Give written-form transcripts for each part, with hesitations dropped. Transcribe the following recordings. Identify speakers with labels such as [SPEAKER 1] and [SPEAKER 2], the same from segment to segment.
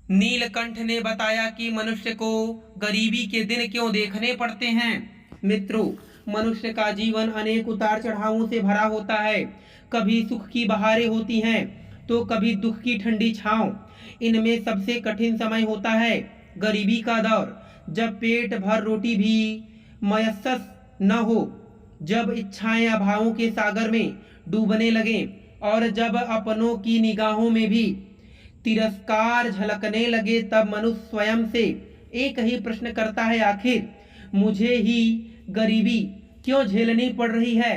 [SPEAKER 1] नीलकंठ ने बताया कि मनुष्य को गरीबी के दिन क्यों देखने पड़ते हैं। मित्रों, मनुष्य का जीवन अनेक उतार चढ़ावों से भरा होता है। कभी सुख की बहारें होती हैं तो कभी दुख की ठंडी छांव। इनमें सबसे कठिन समय होता है गरीबी का दौर, जब पेट भर रोटी भी मयस्सर न हो, जब इच्छाएं अभावों के सागर में डूबने लगें और जब अपनों की निगाहों में भी तिरस्कार झलकने लगे, तब मनुष्य स्वयं से एक ही प्रश्न करता है, आखिर मुझे ही गरीबी क्यों झेलनी पड़ रही है?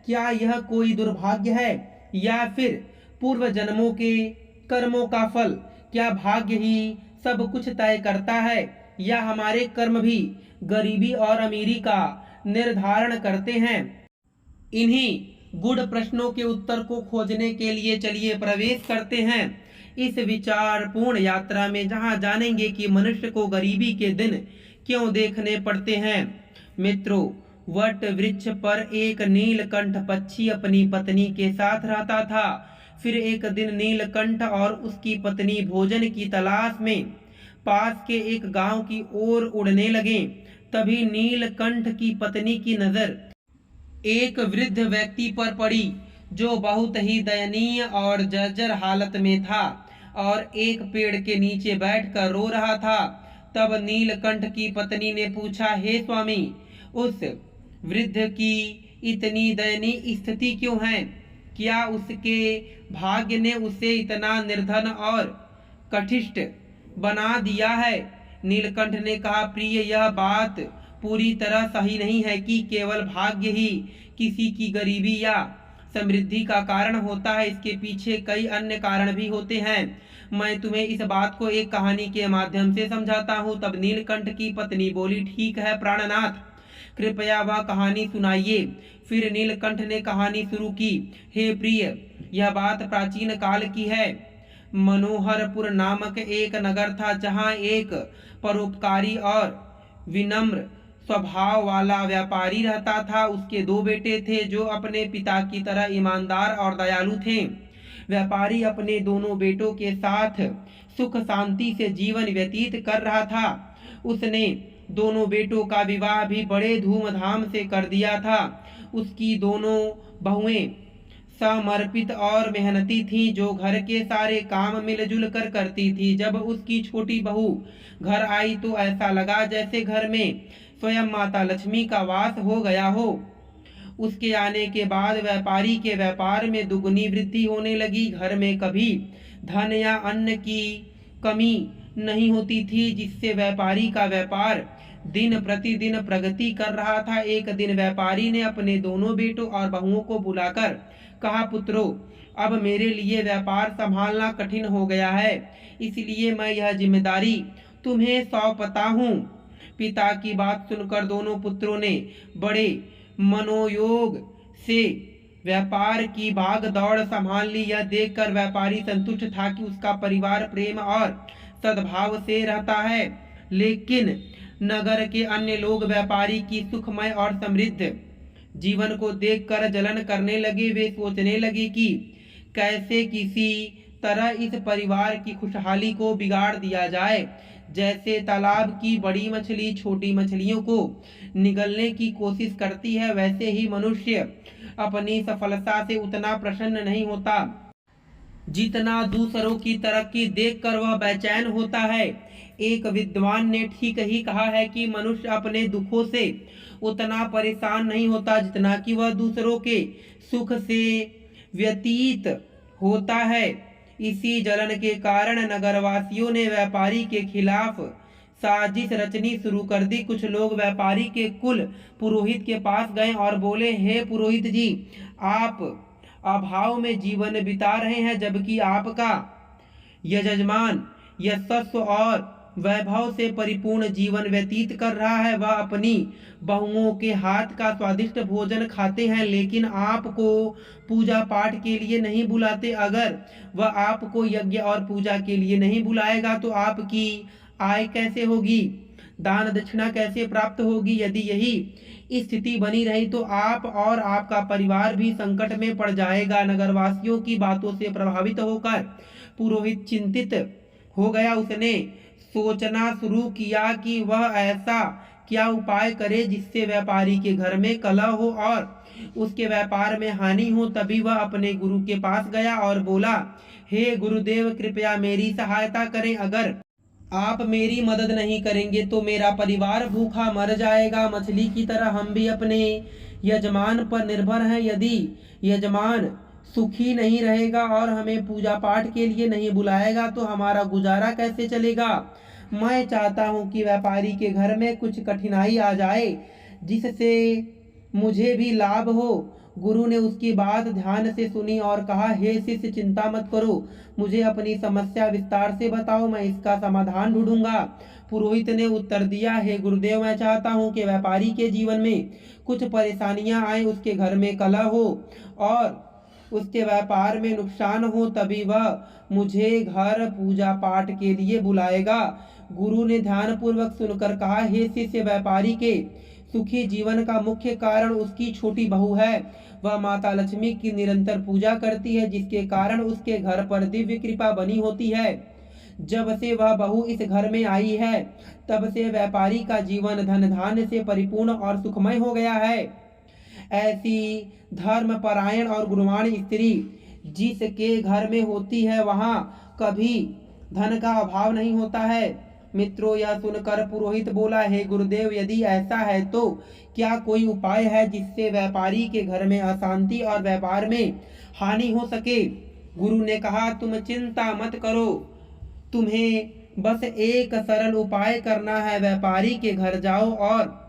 [SPEAKER 1] क्या यह कोई दुर्भाग्य है या फिर पूर्व जन्मों के कर्मों का फल? क्या भाग्य ही सब कुछ तय करता है या हमारे कर्म भी गरीबी और अमीरी का निर्धारण करते हैं? इन्हीं गूढ़ प्रश्नों के उत्तर को खोजने के लिए चलिए प्रवेश करते हैं इस विचारपूर्ण यात्रा में, जहां जानेंगे कि मनुष्य को गरीबी के दिन क्यों देखने पड़ते हैं। मित्रों, वट वृक्ष पर एक नीलकंठ पक्षी अपनी पत्नी के साथ रहता था। फिर एक दिन नीलकंठ और उसकी पत्नी भोजन की तलाश में पास के एक गांव की ओर उड़ने लगे। तभी नीलकंठ की पत्नी की नजर एक वृद्ध व्यक्ति पर पड़ी, जो बहुत ही दयनीय और जर्जर हालत में था और एक पेड़ के नीचे बैठकर रो रहा था। तब नीलकंठ की पत्नी ने पूछा, हे स्वामी, उस वृद्ध की इतनी दयनीय स्थिति क्यों है? क्या उसके भाग्य ने उसे इतना निर्धन और कठिष्ट बना दिया है? नीलकंठ ने कहा, प्रिय, यह बात पूरी तरह सही नहीं है कि केवल भाग्य ही किसी की गरीबी या समृद्धि का कारण होता है। इसके पीछे कई अन्य कारण भी होते हैं। मैं तुम्हें इस बात को एक कहानी के माध्यम से समझाता हूँ। तब नीलकंठ की पत्नी बोली, ठीक है प्राणनाथ, कृपया वह कहानी सुनाइए। फिर नीलकंठ ने कहानी शुरू की। हे प्रिय, यह बात प्राचीन काल की है। मनोहरपुर नामक एक नगर था, जहाँ एक परोपकारी और विनम्र स्वभाव वाला व्यापारी रहता था। उसके दो बेटे थे, जो अपने पिता की तरह ईमानदार और दयालु थे। व्यापारी अपने दोनों बेटों के साथ सुख शांति से जीवन व्यतीत कर रहा था। उसने दोनों बेटों का विवाह भी बड़े धूमधाम से कर दिया था। उसकी दोनों बहुएं समर्पित और मेहनती थीं, जो घर के सारे काम मिलजुल कर करती थी। जब उसकी छोटी बहू घर आई तो ऐसा लगा जैसे घर में स्वयं माता लक्ष्मी का वास हो गया हो। उसके आने के बाद व्यापारी के व्यापार में दुगनी वृद्धि होने लगी। घर में कभी धन या अन्न की कमी नहीं होती थी, जिससे व्यापारी का व्यापार दिन प्रतिदिन प्रगति कर रहा था। एक दिन व्यापारी ने अपने दोनों बेटों और बहुओं को बुलाकर कहा, पुत्रों, अब मेरे लिए व्यापार संभालना कठिन हो गया है, इसलिए मैं यह जिम्मेदारी तुम्हें सौंपता हूँ। पिता की बात सुनकर दोनों पुत्रों ने बड़े मनोयोग से व्यापार की भाग दौड़ संभाल ली। यह देखकर व्यापारी संतुष्ट था कि उसका परिवार प्रेम और सद्भाव से रहता है। लेकिन नगर के अन्य लोग व्यापारी की सुखमय और समृद्ध जीवन को देखकर जलन करने लगे। वे सोचने लगे कि कैसे किसी तरह इस परिवार की खुशहाली को बिगाड़ दिया जाए। जैसे तालाब की बड़ी मछली छोटी मछलियों को निगलने की कोशिश करती है, वैसे ही मनुष्य अपनी सफलता से उतना प्रसन्न नहीं होता जितना दूसरों की तरक्की देखकर वह बेचैन होता है। एक विद्वान ने ठीक ही कहा है कि मनुष्य अपने दुखों से उतना परेशान नहीं होता जितना कि वह दूसरों के सुख से व्यतीत होता है। इसी जलन के कारण नगरवासियों ने व्यापारी के खिलाफ साजिश रचनी शुरू कर दी। कुछ लोग व्यापारी के कुल पुरोहित के पास गए और बोले, हे पुरोहित जी, आप अभाव में जीवन बिता रहे हैं, जबकि आपका यजमान यशस्व और वैभव से परिपूर्ण जीवन व्यतीत कर रहा है। वह अपनी बहुओं के हाथ का स्वादिष्ट भोजन खाते हैं, लेकिन आपको पूजा पाठ के लिए नहीं बुलाते। अगर वह आपको यज्ञ और पूजा के लिए नहीं बुलाएगा तो आपकी आय कैसे होगी, दान दक्षिणा कैसे प्राप्त होगी? यदि यही स्थिति बनी रही तो आप और आपका परिवार भी संकट में पड़ जाएगा। नगरवासियों की बातों से प्रभावित होकर पुरोहित चिंतित हो गया। उसने सोचना शुरू किया कि वह ऐसा क्या उपाय करे जिससे व्यापारी के घर में कलह हो और उसके व्यापार में हानि हो। तभी वह अपने गुरु के पास गया और बोला, हे गुरुदेव, कृपया मेरी सहायता करें। अगर आप मेरी मदद नहीं करेंगे तो मेरा परिवार भूखा मर जाएगा। मछली की तरह हम भी अपने यजमान पर निर्भर हैं। यदि यजमान सुखी नहीं रहेगा और हमें पूजा पाठ के लिए नहीं बुलाएगा तो हमारा गुजारा कैसे चलेगा। मैं चाहता हूँ कि व्यापारी के घर में कुछ कठिनाई आ जाए जिससे मुझे भी लाभ हो। गुरु ने उसकी बात ध्यान से सुनी और कहा, हे शिष्य, चिंता मत करो, मुझे अपनी समस्या विस्तार से बताओ, मैं इसका समाधान ढूंढूंगा। पुरोहित ने उत्तर दिया, हे गुरुदेव, मैं चाहता हूँ कि व्यापारी के जीवन में कुछ परेशानियां आए, उसके घर में कलह हो और उसके व्यापार में नुकसान हो, तभी वह मुझे घर पूजा पाठ के लिए बुलाएगा। गुरु ने ध्यानपूर्वक सुनकर कहा, हे शिष्य, व्यापारी के सुखी जीवन का मुख्य कारण उसकी छोटी बहू है। वह माता लक्ष्मी की निरंतर पूजा करती है, जिसके कारण उसके घर पर दिव्य कृपा बनी होती है। जब से वह बहू इस घर में आई है, तब से व्यापारी का जीवन धन धान्य से परिपूर्ण और सुखमय हो गया है। ऐसी धर्मपरायण और गुणवान स्त्री जिसके घर में होती है, वहां कभी धन का अभाव नहीं होता है। मित्रों, यह सुनकर पुरोहित बोला, हे गुरुदेव, यदि ऐसा है तो क्या कोई उपाय है जिससे व्यापारी के घर में अशांति और व्यापार में हानि हो सके। गुरु ने कहा, तुम चिंता मत करो, तुम्हें बस एक सरल उपाय करना है। व्यापारी के घर जाओ और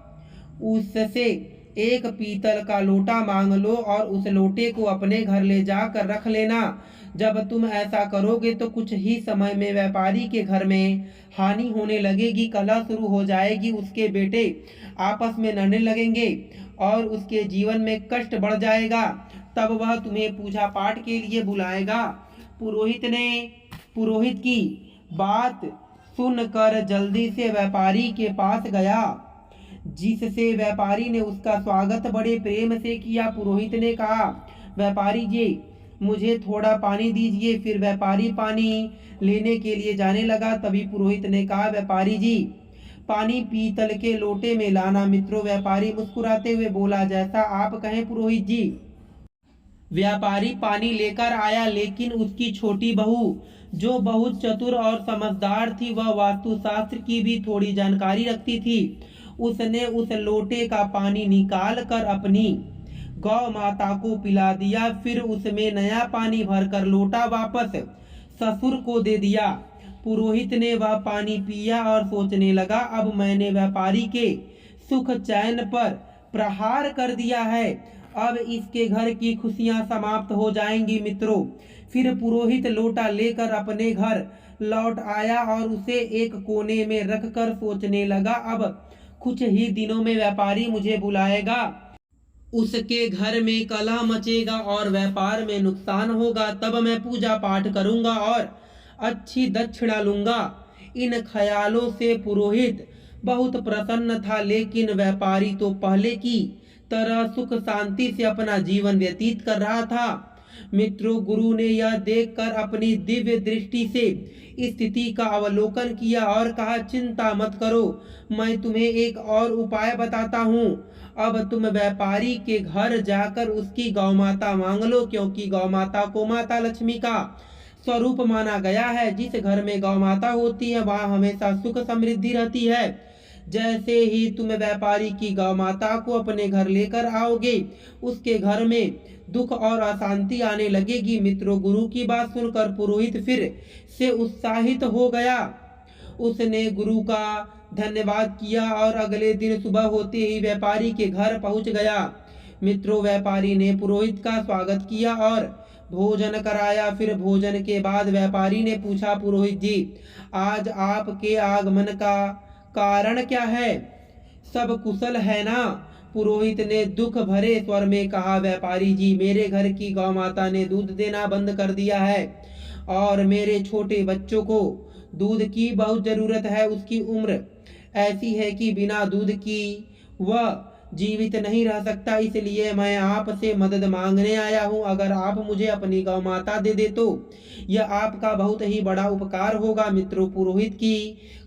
[SPEAKER 1] उससे एक पीतल का लोटा मांग लो और उस लोटे को अपने घर ले जाकर रख लेना। जब तुम ऐसा करोगे तो कुछ ही समय में व्यापारी के घर में हानि होने लगेगी, कलह शुरू हो जाएगी, उसके बेटे आपस में लड़ने लगेंगे और उसके जीवन में कष्ट बढ़ जाएगा। तब वह तुम्हें पूजा पाठ के लिए बुलाएगा। पुरोहित की बात सुनकर जल्दी से व्यापारी के पास गया, जिससे व्यापारी ने उसका स्वागत बड़े प्रेम से किया। पुरोहित ने कहा, व्यापारी जी, मुझे थोड़ा पानी दीजिए। फिर व्यापारी पानी लेने के लिए जाने लगा। तभी पुरोहित ने कहा, व्यापारी जी, पानी पीतल के लोटे में लाना। मित्रों, व्यापारी मुस्कुराते हुए बोला, जैसा आप कहें पुरोहित जी। व्यापारी पानी लेकर आया, लेकिन उसकी छोटी बहू, जो बहुत चतुर और समझदार थी, वह वास्तुशास्त्र की भी थोड़ी जानकारी रखती थी, उसने उस लोटे का पानी निकाल कर अपनी गौ माता को पिला दिया। फिर उसमें नया पानी भरकर लोटा वापस ससुर को दे दिया। पुरोहित ने वह पानी पिया और सोचने लगा, अब मैंने व्यापारी के सुख चैन पर प्रहार कर दिया है, अब इसके घर की खुशियां समाप्त हो जाएंगी। मित्रों, फिर पुरोहित लोटा लेकर अपने घर लौट आया और उसे एक कोने में रखकर सोचने लगा, अब कुछ ही दिनों में व्यापारी मुझे बुलाएगा, उसके घर में कलह मचेगा और व्यापार में नुकसान होगा, तब मैं पूजा पाठ करूंगा और अच्छी दक्षिणा लूंगा। इन ख्यालों से पुरोहित बहुत प्रसन्न था, लेकिन व्यापारी तो पहले की तरह सुख शांति से अपना जीवन व्यतीत कर रहा था। मित्रों, गुरु ने यह देखकर अपनी दिव्य दृष्टि से स्थिति का अवलोकन किया और कहा, चिंता मत करो, मैं तुम्हें एक और उपाय बताता हूँ। अब तुम व्यापारी के घर जाकर उसकी गौ माता मांग लो, क्योंकि गौ माता को माता लक्ष्मी का स्वरूप माना गया है। जिस घर में गौ माता होती है, वहाँ हमेशा सुख समृद्धि रहती है। जैसे ही तुम व्यापारी की गौ माता को अपने घर लेकर आओगे, उसके घर में दुख और अशांति आने लगेगी। मित्रों, गुरु की बात सुनकर पुरोहित फिर से उत्साहित हो गया। उसने गुरु का धन्यवाद किया और अगले दिन सुबह होते ही व्यापारी के घर पहुंच गया। मित्रों, व्यापारी ने पुरोहित का स्वागत किया और भोजन कराया। फिर भोजन के बाद व्यापारी ने पूछा, पुरोहित जी, आज आपके आगमन का कारण क्या है? सब कुशल है ना? पुरोहित ने दुख भरे स्वर में कहा, व्यापारी जी, मेरे घर की गौ माता ने दूध देना बंद कर दिया है और मेरे छोटे बच्चों को दूध की बहुत जरूरत है। उसकी उम्र ऐसी है कि बिना दूध की वह जीवित नहीं रह सकता, इसलिए मैं आपसे मदद मांगने आया हूँ। अगर आप मुझे अपनी गौ माता दे दे तो यह आपका बहुत ही बड़ा उपकार होगा। मित्रों, पुरोहित की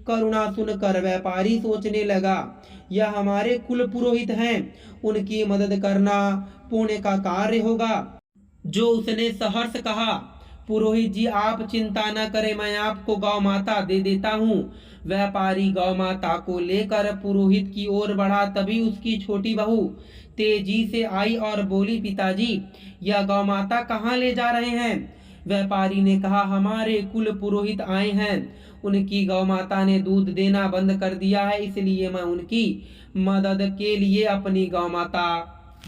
[SPEAKER 1] करुणा सुनकर व्यापारी सोचने लगा, यह हमारे कुल पुरोहित हैं, उनकी मदद करना पुण्य का कार्य होगा। जो उसने सहर्ष कहा, पुरोहित जी आप चिंता न करें, मैं आपको गौ माता दे देता हूँ। व्यापारी गौ माता को लेकर पुरोहित की ओर बढ़ा, तभी उसकी छोटी बहू तेजी से आई और बोली, पिताजी यह गौ माता कहाँ ले जा रहे हैं? व्यापारी ने कहा, हमारे कुल पुरोहित आए हैं, उनकी गौ माता ने दूध देना बंद कर दिया है, इसलिए मैं उनकी मदद के लिए अपनी गौ माता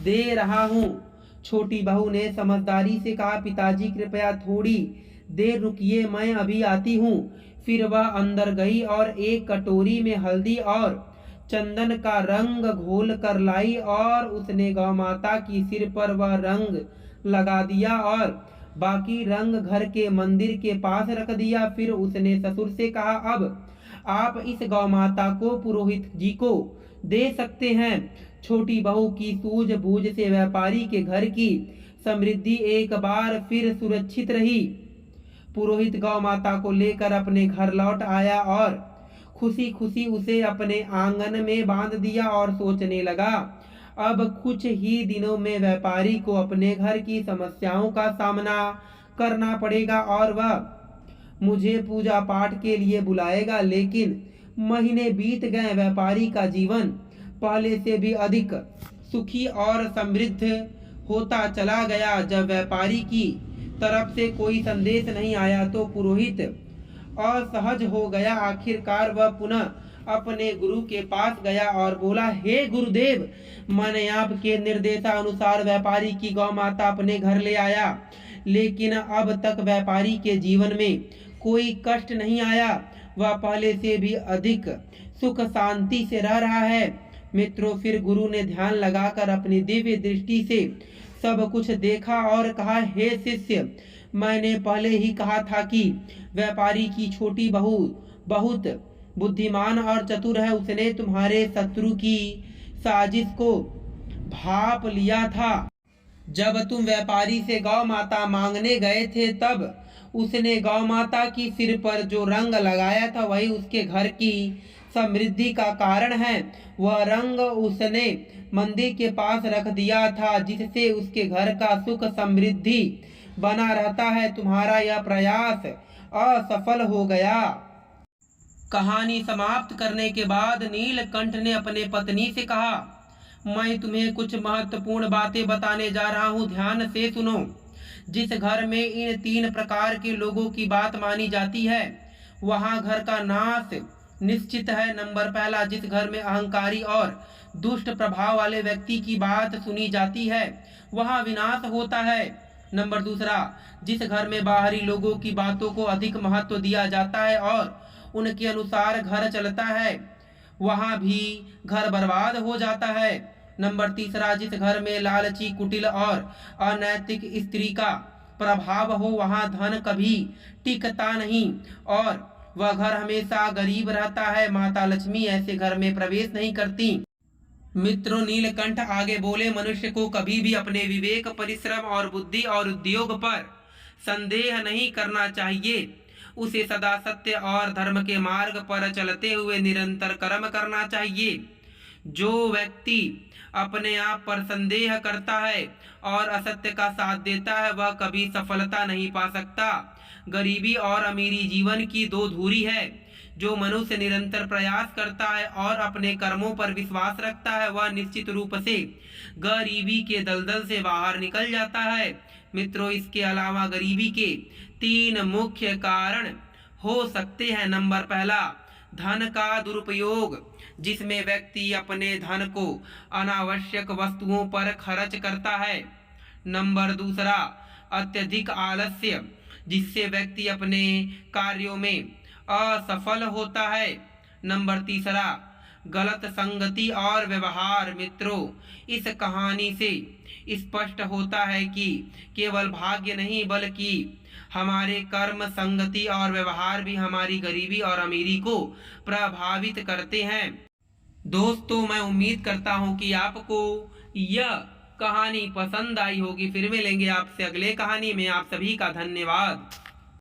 [SPEAKER 1] दे रहा हूँ। छोटी बहू ने समझदारी से कहा, पिताजी कृपया थोड़ी देर रुकिए, मैं अभी आती हूँ। फिर वह अंदर गई और एक कटोरी में हल्दी और चंदन का रंग घोल कर लाई और उसने गौ माता की सिर पर वह रंग लगा दिया और बाकी रंग घर के मंदिर के पास रख दिया। फिर उसने ससुर से कहा, अब आप इस गौ माता को पुरोहित जी को दे सकते हैं। छोटी बहू की सूझबूझ से व्यापारी के घर की समृद्धि एक बार फिर सुरक्षित रही। पुरोहित गौ माता को लेकर अपने घर लौट आया और खुशी खुशी उसे अपने आंगन में बांध दिया और सोचने लगा, अब कुछ ही दिनों में व्यापारी को अपने घर की समस्याओं का सामना करना पड़ेगा और वह मुझे पूजा पाठ के लिए बुलाएगा। लेकिन महीने बीत गए, व्यापारी का जीवन पहले से भी अधिक सुखी और समृद्ध होता चला गया। जब व्यापारी की तरफ से कोई संदेश नहीं आया तो पुरोहित असहज हो गया। आखिरकार वह पुनः अपने गुरु के पास गया और बोला, हे गुरुदेव, मैंने आपके निर्देशानुसार व्यापारी की गौ माता अपने घर ले आया, लेकिन अब तक व्यापारी के जीवन में कोई कष्ट नहीं आया, वह पहले से भी अधिक सुख शांति से रह रहा है। मित्रों, फिर गुरु ने ध्यान लगाकर अपनी दिव्य दृष्टि से सब कुछ देखा और कहा, हे शिष्य, मैंने पहले ही कहा था कि व्यापारी की छोटी बहू बहुत बुद्धिमान और चतुर है। उसने तुम्हारे शत्रु की साजिश को भाप लिया था। जब तुम व्यापारी से गौ माता मांगने गए थे तब उसने गौ माता की सिर पर जो रंग लगाया था वही उसके घर की समृद्धि का कारण है। वह रंग उसने मंदिर के पास रख दिया था, जिससे उसके घर का सुख समृद्धि बना रहता है। तुम्हारा यह प्रयास असफल हो गया। कहानी समाप्त करने के बाद नीलकंठ ने अपने पत्नी से कहा, मैं तुम्हें कुछ महत्वपूर्ण बातें बताने जा रहा हूँ, ध्यान से सुनो। जिस घर में इन 3 प्रकार के लोगों की बात मानी जाती है वहाँ घर का नाश निश्चित है। नंबर पहला, जिस घर में अहंकारी और दुष्ट प्रभाव वाले व्यक्ति की बात सुनी जाती है वहाँ विनाश होता है। नंबर दूसरा, जिस घर में बाहरी लोगों की बातों को अधिक महत्व दिया जाता है और उनके अनुसार घर चलता है वहाँ भी घर बर्बाद हो जाता है। नंबर तीसरा, जिस घर में लालची, कुटिल और अनैतिक स्त्री का प्रभाव हो वहाँ धन कभी टिकता नहीं और वह घर हमेशा गरीब रहता है। माता लक्ष्मी ऐसे घर में प्रवेश नहीं करती। मित्रों, नीलकंठ आगे बोले, मनुष्य को कभी भी अपने विवेक, परिश्रम और बुद्धि और उद्योग पर संदेह नहीं करना चाहिए। उसे सदा सत्य और धर्म के मार्ग पर चलते हुए निरंतर कर्म करना चाहिए। जो व्यक्ति अपने आप पर संदेह करता है और असत्य का साथ देता है वह कभी सफलता नहीं पा सकता। गरीबी और अमीरी जीवन की 2 धुरी है। जो मनुष्य निरंतर प्रयास करता है और अपने कर्मों पर विश्वास रखता है वह निश्चित रूप से गरीबी के दलदल से बाहर निकल जाता है। मित्रों, इसके अलावा गरीबी के 3 मुख्य कारण हो सकते हैं। नंबर पहला, धन का दुरुपयोग, जिसमें व्यक्ति अपने धन को अनावश्यक वस्तुओं पर खर्च करता है। नंबर दूसरा, अत्यधिक आलस्य, जिससे व्यक्ति अपने कार्यों में असफल होता है। नंबर तीसरा, गलत संगति और व्यवहार। मित्रों, इस कहानी से स्पष्ट होता है कि केवल भाग्य नहीं बल्कि हमारे कर्म, संगति और व्यवहार भी हमारी गरीबी और अमीरी को प्रभावित करते हैं। दोस्तों मैं उम्मीद करता हूँ कि आपको यह कहानी पसंद आई होगी। फिर मिलेंगे आपसे अगले कहानी में। आप सभी का धन्यवाद।